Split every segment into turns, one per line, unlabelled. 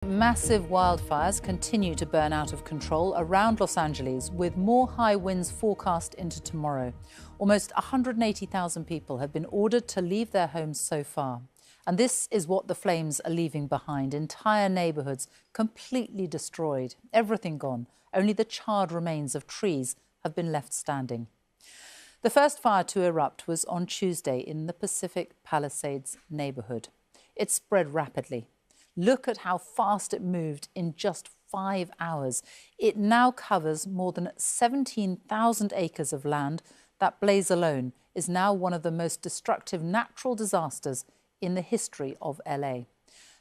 Massive wildfires continue to burn out of control around Los Angeles, with more high winds forecast into tomorrow. Almost 180,000 people have been ordered to leave their homes so far. And this is what the flames are leaving behind. Entire neighborhoods completely destroyed, everything gone. Only the charred remains of trees have been left standing. The first fire to erupt was on Tuesday in the Pacific Palisades neighborhood. It spread rapidly. Look at how fast it moved in just 5 hours. It now covers more than 17,000 acres of land. That blaze alone is now one of the most destructive natural disasters in the history of LA.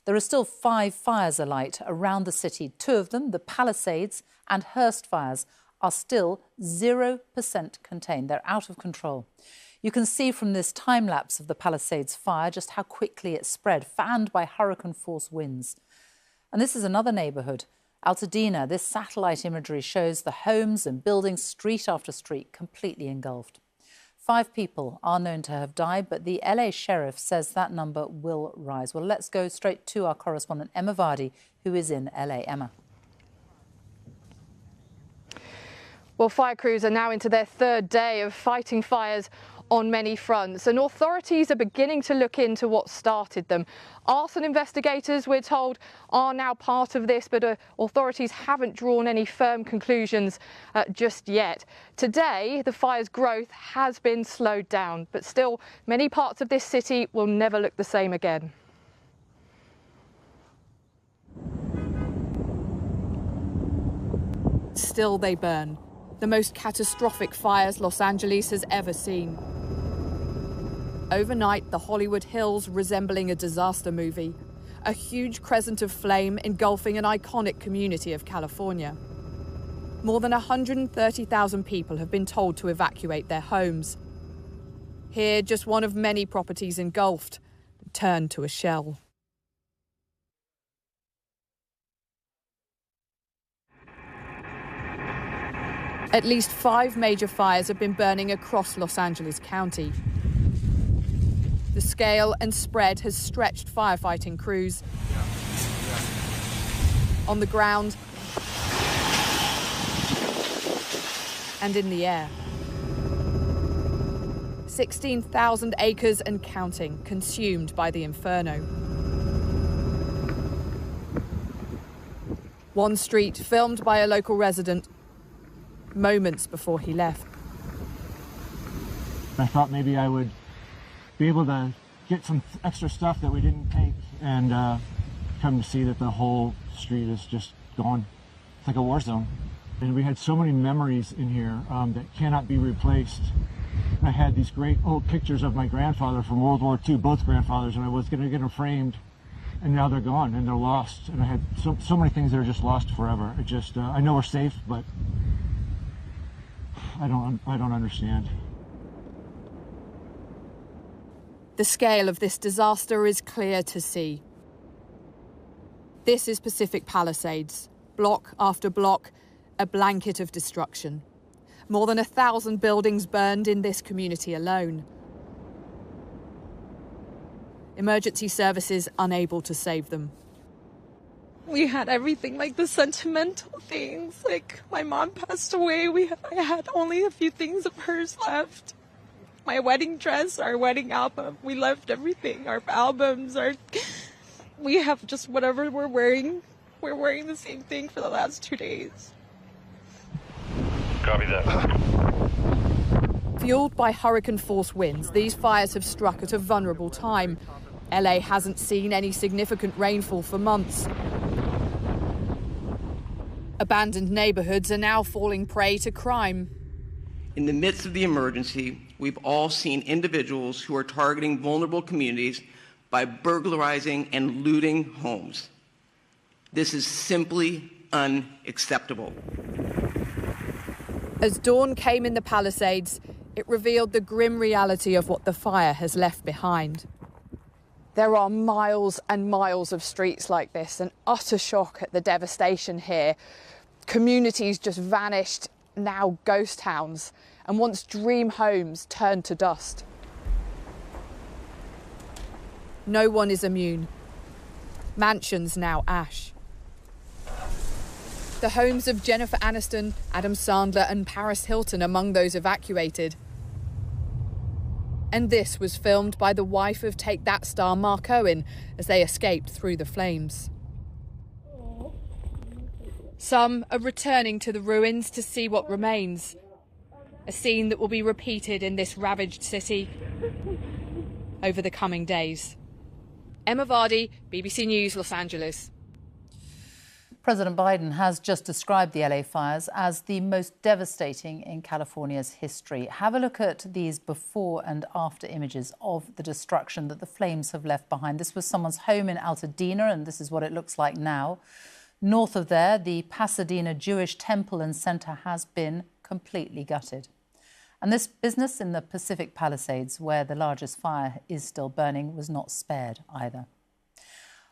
There are still 5 fires alight around the city. 2 of them, the Palisades and Hearst fires, are still 0% contained. They're out of control. You can see from this time-lapse of the Palisades fire just how quickly it spread, fanned by hurricane-force winds. And this is another neighbourhood, Altadena. This satellite imagery shows the homes and buildings, street after street, completely engulfed. 5 people are known to have died, but the LA sheriff says that number will rise. Well, let's go straight to our correspondent, Emma Vardy, who is in LA. Emma.
Well, fire crews are now into their 3rd day of fighting fires on many fronts, and authorities are beginning to look into what started them. Arson investigators, we're told, are now part of this, but authorities haven't drawn any firm conclusions just yet. Today, the fire's growth has been slowed down, but still, many parts of this city will never look the same again.
Still they burn. The most catastrophic fires Los Angeles has ever seen. Overnight, the Hollywood Hills resembling a disaster movie, a huge crescent of flame engulfing an iconic community of California. More than 130,000 people have been told to evacuate their homes. Here, just one of many properties engulfed, turned to a shell. At least 5 major fires have been burning across Los Angeles County. The scale and spread has stretched firefighting crews on the ground and in the air. 16,000 acres and counting consumed by the inferno. One street filmed by a local resident moments before he left.
I thought maybe I would be able to get some extra stuff that we didn't take and come to see that the whole street is just gone. It's like a war zone. And we had so many memories in here that cannot be replaced. I had these great old pictures of my grandfather from World War II, both grandfathers, and I was going to get them framed, and now they're gone and they're lost. And I had so many things that are just lost forever. It just, I know we're safe, but I don't understand.
The scale of this disaster is clear to see. This is Pacific Palisades, block after block, a blanket of destruction. More than 1,000 buildings burned in this community alone. Emergency services unable to save them.
We had everything, like the sentimental things. Like, my mom passed away. I had only a few things of hers left. My wedding dress, our wedding album. We left everything. Our albums, we have just whatever we're wearing. We're wearing the same thing for the last 2 days.
Copy that.
Fueled by hurricane-force winds, these fires have struck at a vulnerable time. LA hasn't seen any significant rainfall for months. Abandoned neighborhoods are now falling prey to crime.
In the midst of the emergency, we've all seen individuals who are targeting vulnerable communities by burglarizing and looting homes. This is simply unacceptable.
As dawn came in the Palisades, it revealed the grim reality of what the fire has left behind.
There are miles and miles of streets like this, an utter shock at the devastation here. Communities just vanished, now ghost towns, and once dream homes turned to dust.
No one is immune. Mansions now ash. The homes of Jennifer Aniston, Adam Sandler and Paris Hilton among those evacuated. And this was filmed by the wife of Take That star Mark Owen as they escaped through the flames. Some are returning to the ruins to see what remains. A scene that will be repeated in this ravaged city over the coming days. Emma Vardy, BBC News, Los Angeles.
President Biden has just described the LA fires as the most devastating in California's history. Have a look at these before and after images of the destruction that the flames have left behind. This was someone's home in Altadena, and this is what it looks like now. North of there, the Pasadena Jewish Temple and Center has been completely gutted. And this business in the Pacific Palisades, where the largest fire is still burning, was not spared either.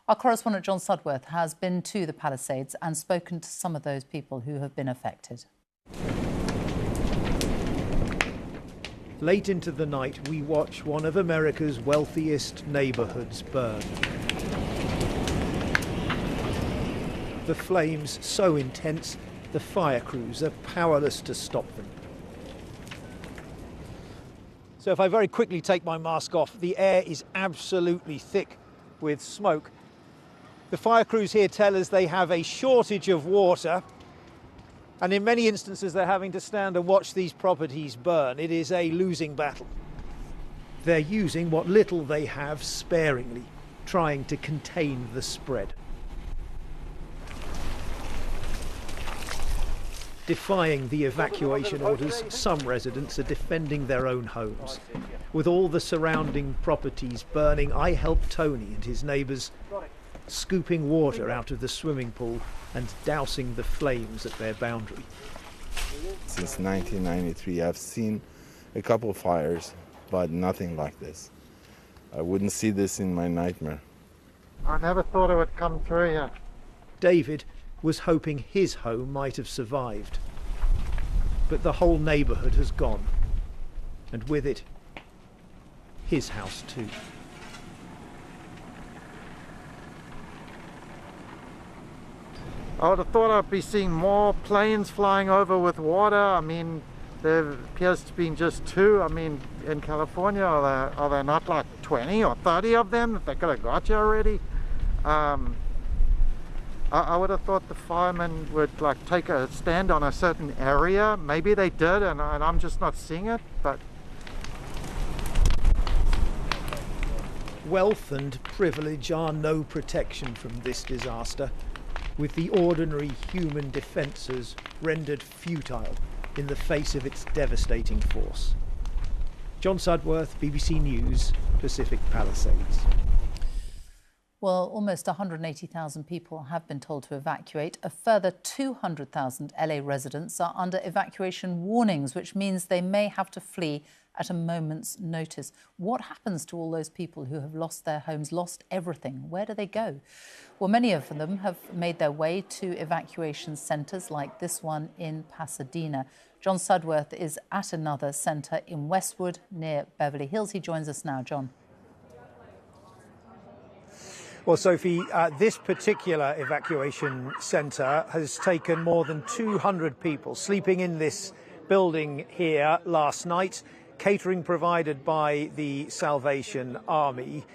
Our correspondent John Sudworth has been to the Palisades and spoken to some of those people who have been affected.
Late into the night, we watch one of America's wealthiest neighborhoods burn. The flames so intense, the fire crews are powerless to stop them. So if I very quickly take my mask off, the air is absolutely thick with smoke. The fire crews here tell us they have a shortage of water, and in many instances they're having to stand and watch these properties burn. It is a losing battle. They're using what little they have sparingly, trying to contain the spread. Defying the evacuation orders, some residents are defending their own homes. With all the surrounding properties burning, I helped Tony and his neighbours scooping water out of the swimming pool and dousing the flames at their boundary.
Since 1993, I've seen a couple of fires, but nothing like this. I wouldn't see this in my nightmare.
I never thought it would come through here.
David was hoping his home might have survived. But the whole neighbourhood has gone. And with it, his house too.
I would have thought I'd be seeing more planes flying over with water. I mean, there appears to be just 2. I mean, in California, are there not like 20 or 30 of them? They could have got you already. I would have thought the firemen would like take a stand on a certain area. Maybe they did, and I'm just not seeing it. But
wealth and privilege are no protection from this disaster, with the ordinary human defences rendered futile in the face of its devastating force. John Sudworth, BBC News, Pacific Palisades.
Well, almost 180,000 people have been told to evacuate. A further 200,000 LA residents are under evacuation warnings, which means they may have to flee at a moment's notice. What happens to all those people who have lost their homes, lost everything? Where do they go? Well, many of them have made their way to evacuation centres like this one in Pasadena. John Sudworth is at another centre in Westwood near Beverly Hills. He joins us now. John.
Well, Sophie, this particular evacuation centre has taken more than 200 people sleeping in this building here last night, catering provided by the Salvation Army.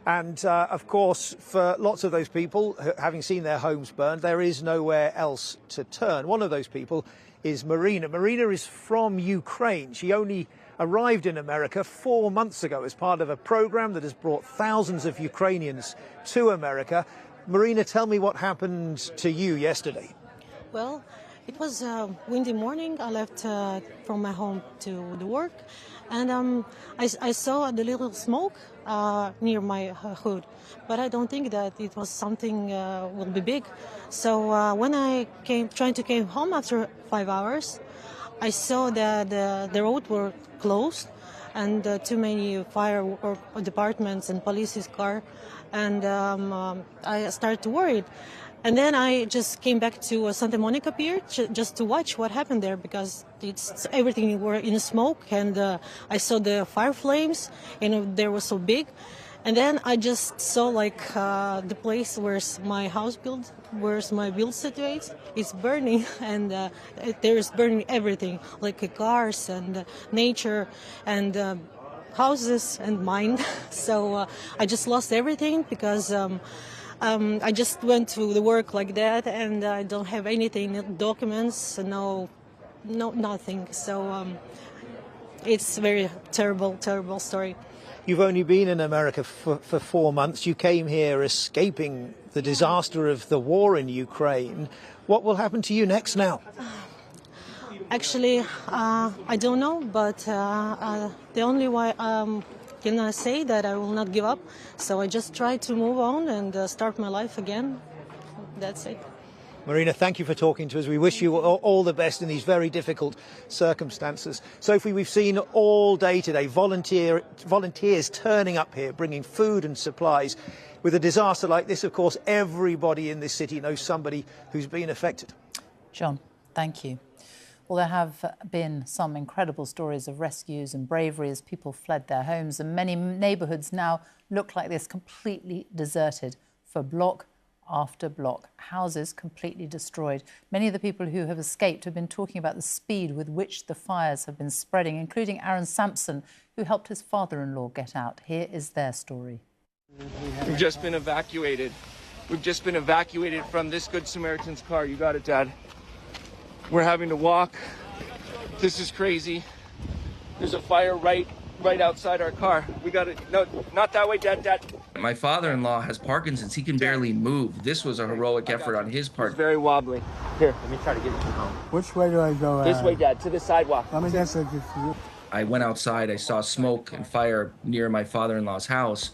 And, of course, for lots of those people, having seen their homes burned, there is nowhere else to turn. One of those people is Marina. Marina is from Ukraine. She only arrived in America 4 months ago as part of a program that has brought thousands of Ukrainians to America. Marina, tell me what happened to you yesterday.
Well, it was a windy morning. I left from my home to the work, and I saw the little smoke near my hood, but I don't think that it was something will be big. So when I trying to came home after 5 hours, I saw that the road were closed and too many fire departments and police's car, and I started to worry. And then I just came back to Santa Monica Pier just to watch what happened there, because everything were in smoke, and I saw the fire flames, they were so big. And then I just saw like the place where my house built, where my build situates, is burning, and there is burning everything, like cars and nature and houses and mine. So I just lost everything because I just went to the work like that, and I don't have anything, no documents, nothing. So it's a very terrible, terrible story.
You've only been in America for 4 months. You came here escaping the disaster of the war in Ukraine. What will happen to you next now?
Actually, I don't know, but the only way can I say that I will not give up. So I just try to move on and start my life again. That's it.
Marina, thank you for talking to us. We wish you all the best in these very difficult circumstances. Sophie, we've seen all day today volunteers turning up here, bringing food and supplies. With a disaster like this, of course, everybody in this city knows somebody who's been affected.
John, thank you. Well, there have been some incredible stories of rescues and bravery as people fled their homes, and many neighbourhoods now look like this, completely deserted for block after block, houses completely destroyed. Many of the people who have escaped have been talking about the speed with which the fires have been spreading, including Aaron Sampson, who helped his father-in-law get out. Here is their story.
We've just been evacuated. We've just been evacuated from this Good Samaritan's car. You got it, Dad. We're having to walk. This is crazy. There's a fire right outside our car. We got it. No, not that way, Dad.
My father-in-law has Parkinson's. He can barely move. This was a heroic effort on his part.
It's very wobbly. Here, let me try to get you home.
Which way do I go?
This way, Dad, to the sidewalk.
Let me guess.
I went outside. I saw smoke and fire near my father-in-law's house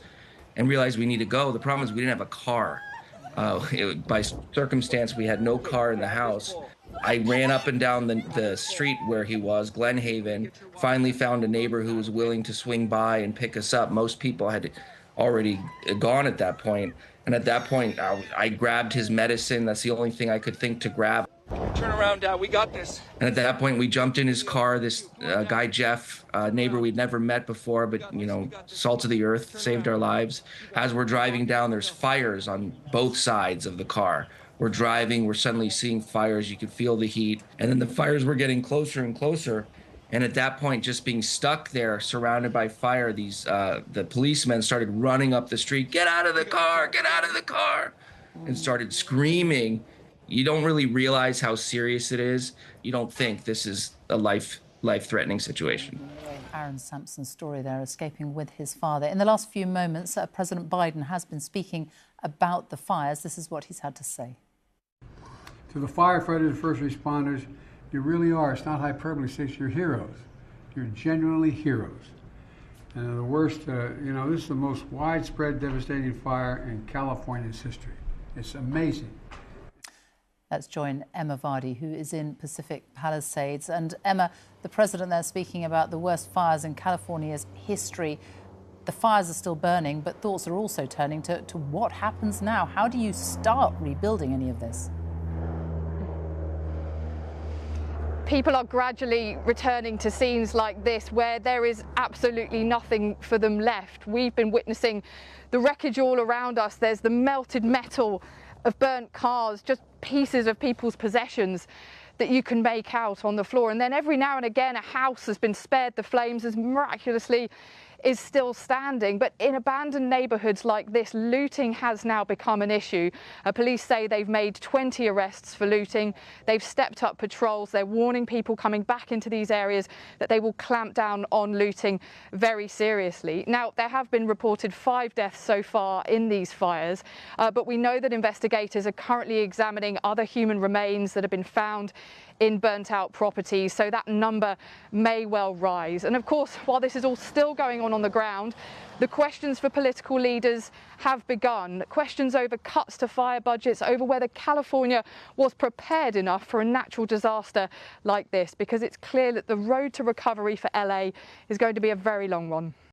and realized we need to go. The problem is we didn't have a car. By circumstance, we had no car in the house. I ran up and down the street where he was, Glen Haven, finally found a neighbor who was willing to swing by and pick us up. Most people had already gone at that point. And at that point, I grabbed his medicine. That's the only thing I could think to grab.
Turn around, Dad. We got this.
And at that point, we jumped in his car. This guy, Jeff, neighbor we'd never met before, but, you know, salt of the earth, saved our lives. As we're driving down, there's fires on both sides of the car. We're driving, we're suddenly seeing fires, you could feel the heat, and then the fires were getting closer and closer. And at that point, just being stuck there, surrounded by fire, the policemen started running up the street, get out of the car, get out of the car, and started screaming. You don't really realize how serious it is. You don't think this is a life-threatening situation.
Aaron Sampson's story there, escaping with his father. In the last few moments, President Biden has been speaking about the fires. This is what he's had to say.
To the firefighters and first responders, you really are, it's not hyperbole, you're heroes. You're genuinely heroes. And the worst, this is the most widespread, devastating fire in California's history. It's amazing.
Let's join Emma Vardy, who is in Pacific Palisades. And Emma, the president there speaking about the worst fires in California's history. The fires are still burning, but thoughts are also turning to what happens now. How do you start rebuilding any of this?
People are gradually returning to scenes like this where there is absolutely nothing for them left. We've been witnessing the wreckage all around us. There's the melted metal of burnt cars, just pieces of people's possessions that you can make out on the floor. And then every now and again, a house has been spared the flames, as miraculously is still standing. But in abandoned neighbourhoods like this, looting has now become an issue. Police say they've made 20 arrests for looting. They've stepped up patrols. They're warning people coming back into these areas that they will clamp down on looting very seriously. Now, there have been reported 5 deaths so far in these fires, but we know that investigators are currently examining other human remains that have been found in burnt-out properties, so that number may well rise. And of course, while this is all still going on the ground, the questions for political leaders have begun. Questions over cuts to fire budgets, over whether California was prepared enough for a natural disaster like this, because it's clear that the road to recovery for LA is going to be a very long one.